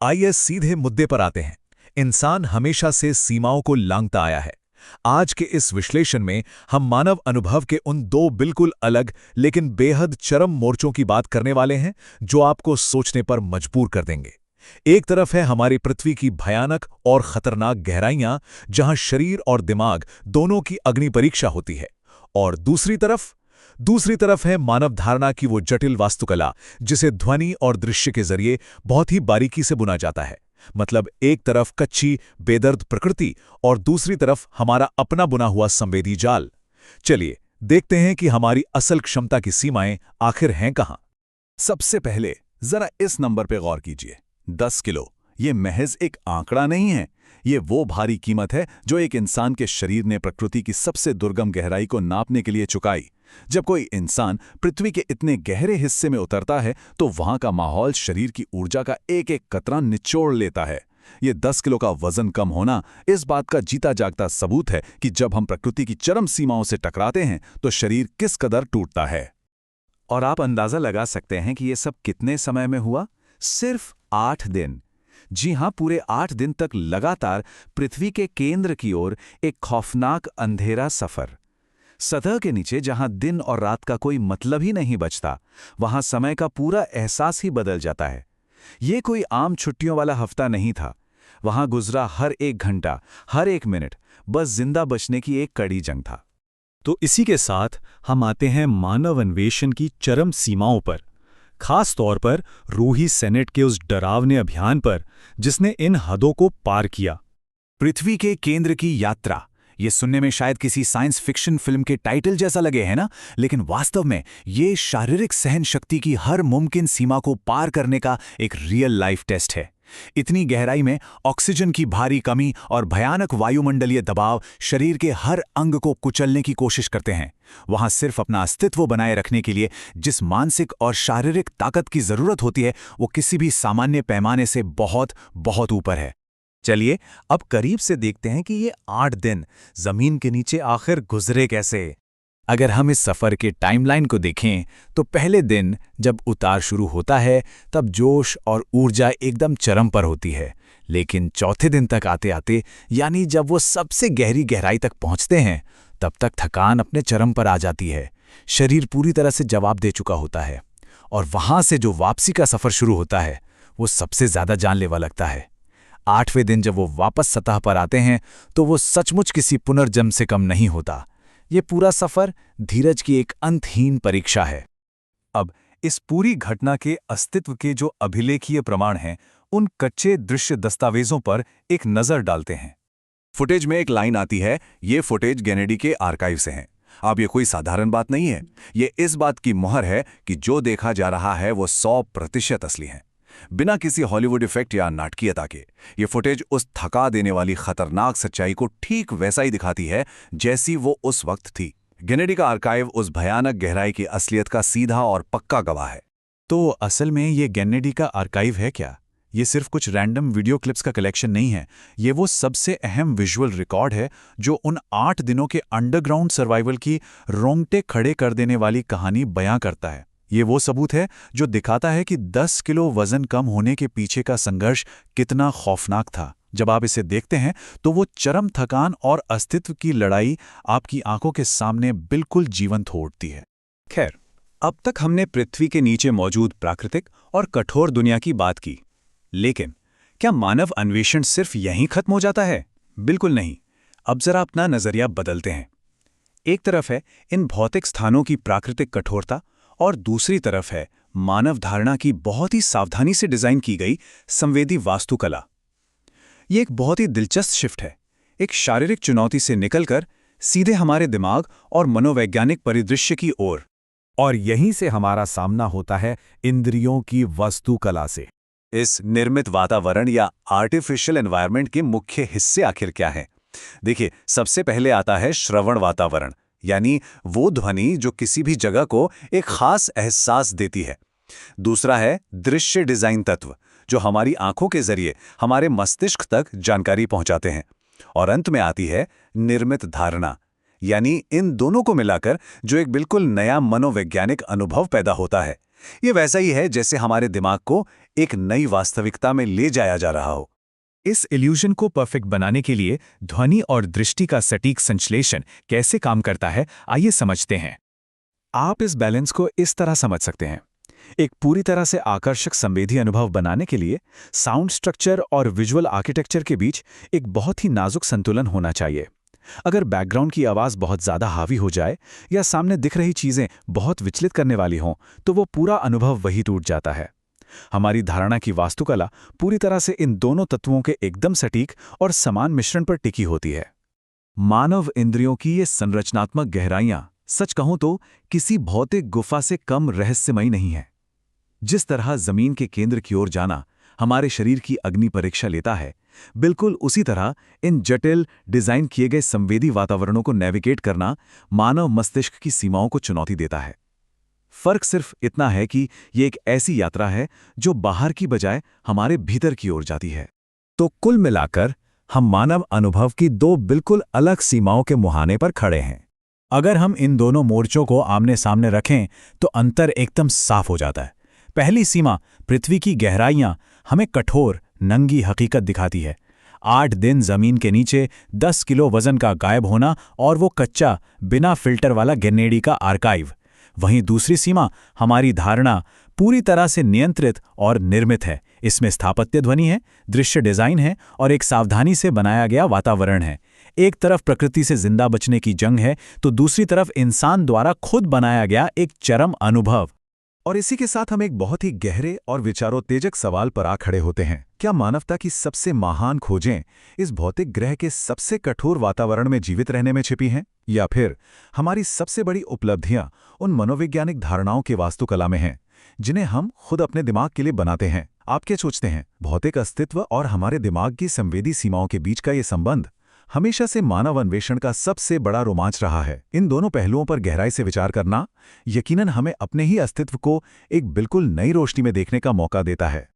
आइए सीधे मुद्दे पर आते हैं। इंसान हमेशा से सीमाओं को लांघता आया है। आज के इस विश्लेषण में हम मानव अनुभव के उन दो बिल्कुल अलग लेकिन बेहद चरम मोर्चों की बात करने वाले हैं जो आपको सोचने पर मजबूर कर देंगे। एक तरफ है हमारी पृथ्वी की भयानक और खतरनाक गहराइयां, जहां शरीर और दिमाग दोनों की अग्नि परीक्षा होती है, और दूसरी तरफ है मानव धारणा की वो जटिल वास्तुकला जिसे ध्वनि और दृश्य के जरिए बहुत ही बारीकी से बुना जाता है। मतलब एक तरफ कच्ची बेदर्द प्रकृति और दूसरी तरफ हमारा अपना बुना हुआ संवेदी जाल। चलिए देखते हैं कि हमारी असल क्षमता की सीमाएं आखिर हैं कहां। सबसे पहले जरा इस नंबर पे गौर कीजिए। 10 किलो ये महज एक आंकड़ा नहीं है, ये वो भारी कीमत है जो एक इंसान के शरीर ने प्रकृति की सबसे दुर्गम गहराई को नापने के लिए चुकाई। जब कोई इंसान पृथ्वी के इतने गहरे हिस्से में उतरता है तो वहां का माहौल शरीर की ऊर्जा का एक एक कतरा निचोड़ लेता है। ये 10 किलो का वजन कम होना इस बात का जीता जागता सबूत है कि जब हम प्रकृति की चरम सीमाओं से टकराते हैं तो शरीर किस कदर टूटता है। और आप अंदाजा लगा सकते हैं कि ये सब कितने समय में हुआ? सिर्फ 8 दिन। जी हां, पूरे 8 दिन तक लगातार पृथ्वी के केंद्र की ओर एक खौफनाक अंधेरा सफर। सतह के नीचे जहां दिन और रात का कोई मतलब ही नहीं बचता, वहां समय का पूरा एहसास ही बदल जाता है। ये कोई आम छुट्टियों वाला हफ्ता नहीं था। वहां गुजरा हर एक घंटा, हर एक मिनट बस जिंदा बचने की एक कड़ी जंग था। तो इसी के साथ हम आते हैं मानव अन्वेषण की चरम सीमाओं पर, खास तौर पर रूही सेनेट के उस डरावने अभियान पर जिसने इन हदों को पार किया। पृथ्वी के केंद्र की यात्रा, ये सुनने में शायद किसी साइंस फिक्शन फिल्म के टाइटल जैसा लगे, है ना? लेकिन वास्तव में ये शारीरिक सहन शक्ति की हर मुमकिन सीमा को पार करने का एक रियल लाइफ टेस्ट है। इतनी गहराई में ऑक्सीजन की भारी कमी और भयानक वायुमंडलीय दबाव शरीर के हर अंग को कुचलने की कोशिश करते हैं। वहां सिर्फ अपना अस्तित्व बनाए रखने के लिए जिस मानसिक और शारीरिक ताकत की जरूरत होती है, वो किसी भी सामान्य पैमाने से बहुत बहुत ऊपर है। चलिए अब करीब से देखते हैं कि ये 8 दिन जमीन के नीचे आखिर गुजरे कैसे। अगर हम इस सफर के टाइमलाइन को देखें तो पहले दिन जब उतार शुरू होता है तब जोश और ऊर्जा एकदम चरम पर होती है, लेकिन चौथे दिन तक आते आते, यानी जब वो सबसे गहरी गहराई तक पहुंचते हैं, तब तक थकान अपने चरम पर आ जाती है। शरीर पूरी तरह से जवाब दे चुका होता है और वहां से जो वापसी का सफर शुरू होता है वो सबसे ज्यादा जानलेवा लगता है। 8वें दिन जब वो वापस सतह पर आते हैं तो वो सचमुच किसी पुनर्जन्म से कम नहीं होता। ये पूरा सफर धीरज की एक अंतहीन परीक्षा है। अब इस पूरी घटना के अस्तित्व के जो अभिलेखीय प्रमाण हैं, उन कच्चे दृश्य दस्तावेजों पर एक नजर डालते हैं। फुटेज में एक लाइन आती है, ये फुटेज गेनेडी के आर्काइव से हैं। अब ये कोई साधारण बात नहीं है, ये इस बात की मुहर है कि जो देखा जा रहा है वो 100% असली है, बिना किसी हॉलीवुड इफेक्ट या नाटकीयता के। ये फुटेज उस थका देने वाली खतरनाक सच्चाई को ठीक वैसा ही दिखाती है जैसी वो उस वक्त थी। गेनेडी का आर्काइव उस भयानक गहराई की असलियत का सीधा और पक्का गवाह है। तो असल में ये गेनेडी का आर्काइव है क्या? ये सिर्फ कुछ रैंडम वीडियो क्लिप्स का कलेक्शन नहीं है। ये वो सबसे अहम विजुअल रिकॉर्ड है जो उन 8 दिनों के अंडरग्राउंड सर्वाइवल की रोंगटे खड़े कर देने वाली कहानी बयां करता है। ये वो सबूत है जो दिखाता है कि 10 किलो वजन कम होने के पीछे का संघर्ष कितना खौफनाक था। जब आप इसे देखते हैं तो वो चरम थकान और अस्तित्व की लड़ाई आपकी आंखों के सामने बिल्कुल जीवंत हो उठती है। खैर, अब तक हमने पृथ्वी के नीचे मौजूद प्राकृतिक और कठोर दुनिया की बात की, लेकिन क्या मानव अन्वेषण सिर्फ यहीं खत्म हो जाता है? बिल्कुल नहीं। अब जरा अपना नजरिया बदलते हैं। एक तरफ है इन भौतिक स्थानों की प्राकृतिक कठोरता और दूसरी तरफ है मानव धारणा की बहुत ही सावधानी से डिजाइन की गई संवेदी वास्तुकला। ये एक बहुत ही दिलचस्प शिफ्ट है, एक शारीरिक चुनौती से निकलकर सीधे हमारे दिमाग और मनोवैज्ञानिक परिदृश्य की ओर। और यहीं से हमारा सामना होता है इंद्रियों की वास्तुकला से। इस निर्मित वातावरण या आर्टिफिशियल एनवायरनमेंट के मुख्य हिस्से आखिर क्या हैं? देखिए, सबसे पहले आता है श्रवण वातावरण, यानी वो ध्वनि जो किसी भी जगह को एक खास एहसास देती है। दूसरा है दृश्य डिजाइन तत्व, जो हमारी आंखों के जरिए हमारे मस्तिष्क तक जानकारी पहुंचाते हैं। और अंत में आती है निर्मित धारणा, यानी इन दोनों को मिलाकर जो एक बिल्कुल नया मनोवैज्ञानिक अनुभव पैदा होता है। ये वैसा ही है जैसे हमारे दिमाग को एक नई वास्तविकता में ले जाया जा रहा हो। इस इल्यूजन को परफेक्ट बनाने के लिए ध्वनि और दृष्टि का सटीक संश्लेषण कैसे काम करता है, आइए समझते हैं। आप इस बैलेंस को इस तरह समझ सकते हैं। एक पूरी तरह से आकर्षक संवेदी अनुभव बनाने के लिए साउंड स्ट्रक्चर और विजुअल आर्किटेक्चर के बीच एक बहुत ही नाजुक संतुलन होना चाहिए। अगर बैकग्राउंड की आवाज़ बहुत ज़्यादा हावी हो जाए या सामने दिख रही चीज़ें बहुत विचलित करने वाली हों, तो वो पूरा अनुभव वही टूट जाता है। हमारी धारणा की वास्तुकला पूरी तरह से इन दोनों तत्वों के एकदम सटीक और समान मिश्रण पर टिकी होती है। मानव इंद्रियों की ये संरचनात्मक गहराइयां, सच कहूं तो किसी भौतिक गुफा से कम रहस्यमयी नहीं है। जिस तरह जमीन के केंद्र की ओर जाना हमारे शरीर की अग्नि परीक्षा लेता है, बिल्कुल उसी तरह इन जटिल डिजाइन किए गए संवेदी वातावरणों को नेविगेट करना मानव मस्तिष्क की सीमाओं को चुनौती देता है। फर्क सिर्फ इतना है कि ये एक ऐसी यात्रा है जो बाहर की बजाय हमारे भीतर की ओर जाती है। तो कुल मिलाकर हम मानव अनुभव की दो बिल्कुल अलग सीमाओं के मुहाने पर खड़े हैं। अगर हम इन दोनों मोर्चों को आमने सामने रखें तो अंतर एकदम साफ हो जाता है। पहली सीमा, पृथ्वी की गहराइयां, हमें कठोर नंगी हकीकत दिखाती है। 8 दिन जमीन के नीचे 10 किलो वजन का गायब होना और वो कच्चा बिना फिल्टर वाला गेनेडी का आर्काइव। वहीं दूसरी सीमा, हमारी धारणा, पूरी तरह से नियंत्रित और निर्मित है। इसमें स्थापत्य ध्वनि है, दृश्य डिजाइन है और एक सावधानी से बनाया गया वातावरण है। एक तरफ प्रकृति से जिंदा बचने की जंग है तो दूसरी तरफ इंसान द्वारा खुद बनाया गया एक चरम अनुभव। और इसी के साथ हम एक बहुत ही गहरे और विचारोत्तेजक सवाल पर आ खड़े होते हैं। क्या मानवता की सबसे महान खोजें इस भौतिक ग्रह के सबसे कठोर वातावरण में जीवित रहने में छिपी हैं, या फिर हमारी सबसे बड़ी उपलब्धियां उन मनोवैज्ञानिक धारणाओं के वास्तुकला में हैं जिन्हें हम खुद अपने दिमाग के लिए बनाते हैं? आप क्या सोचते हैं? भौतिक अस्तित्व और हमारे दिमाग की संवेदी सीमाओं के बीच का ये संबंध हमेशा से मानव अन्वेषण का सबसे बड़ा रोमांच रहा है। इन दोनों पहलुओं पर गहराई से विचार करना यकीनन हमें अपने ही अस्तित्व को एक बिल्कुल नई रोशनी में देखने का मौका देता है।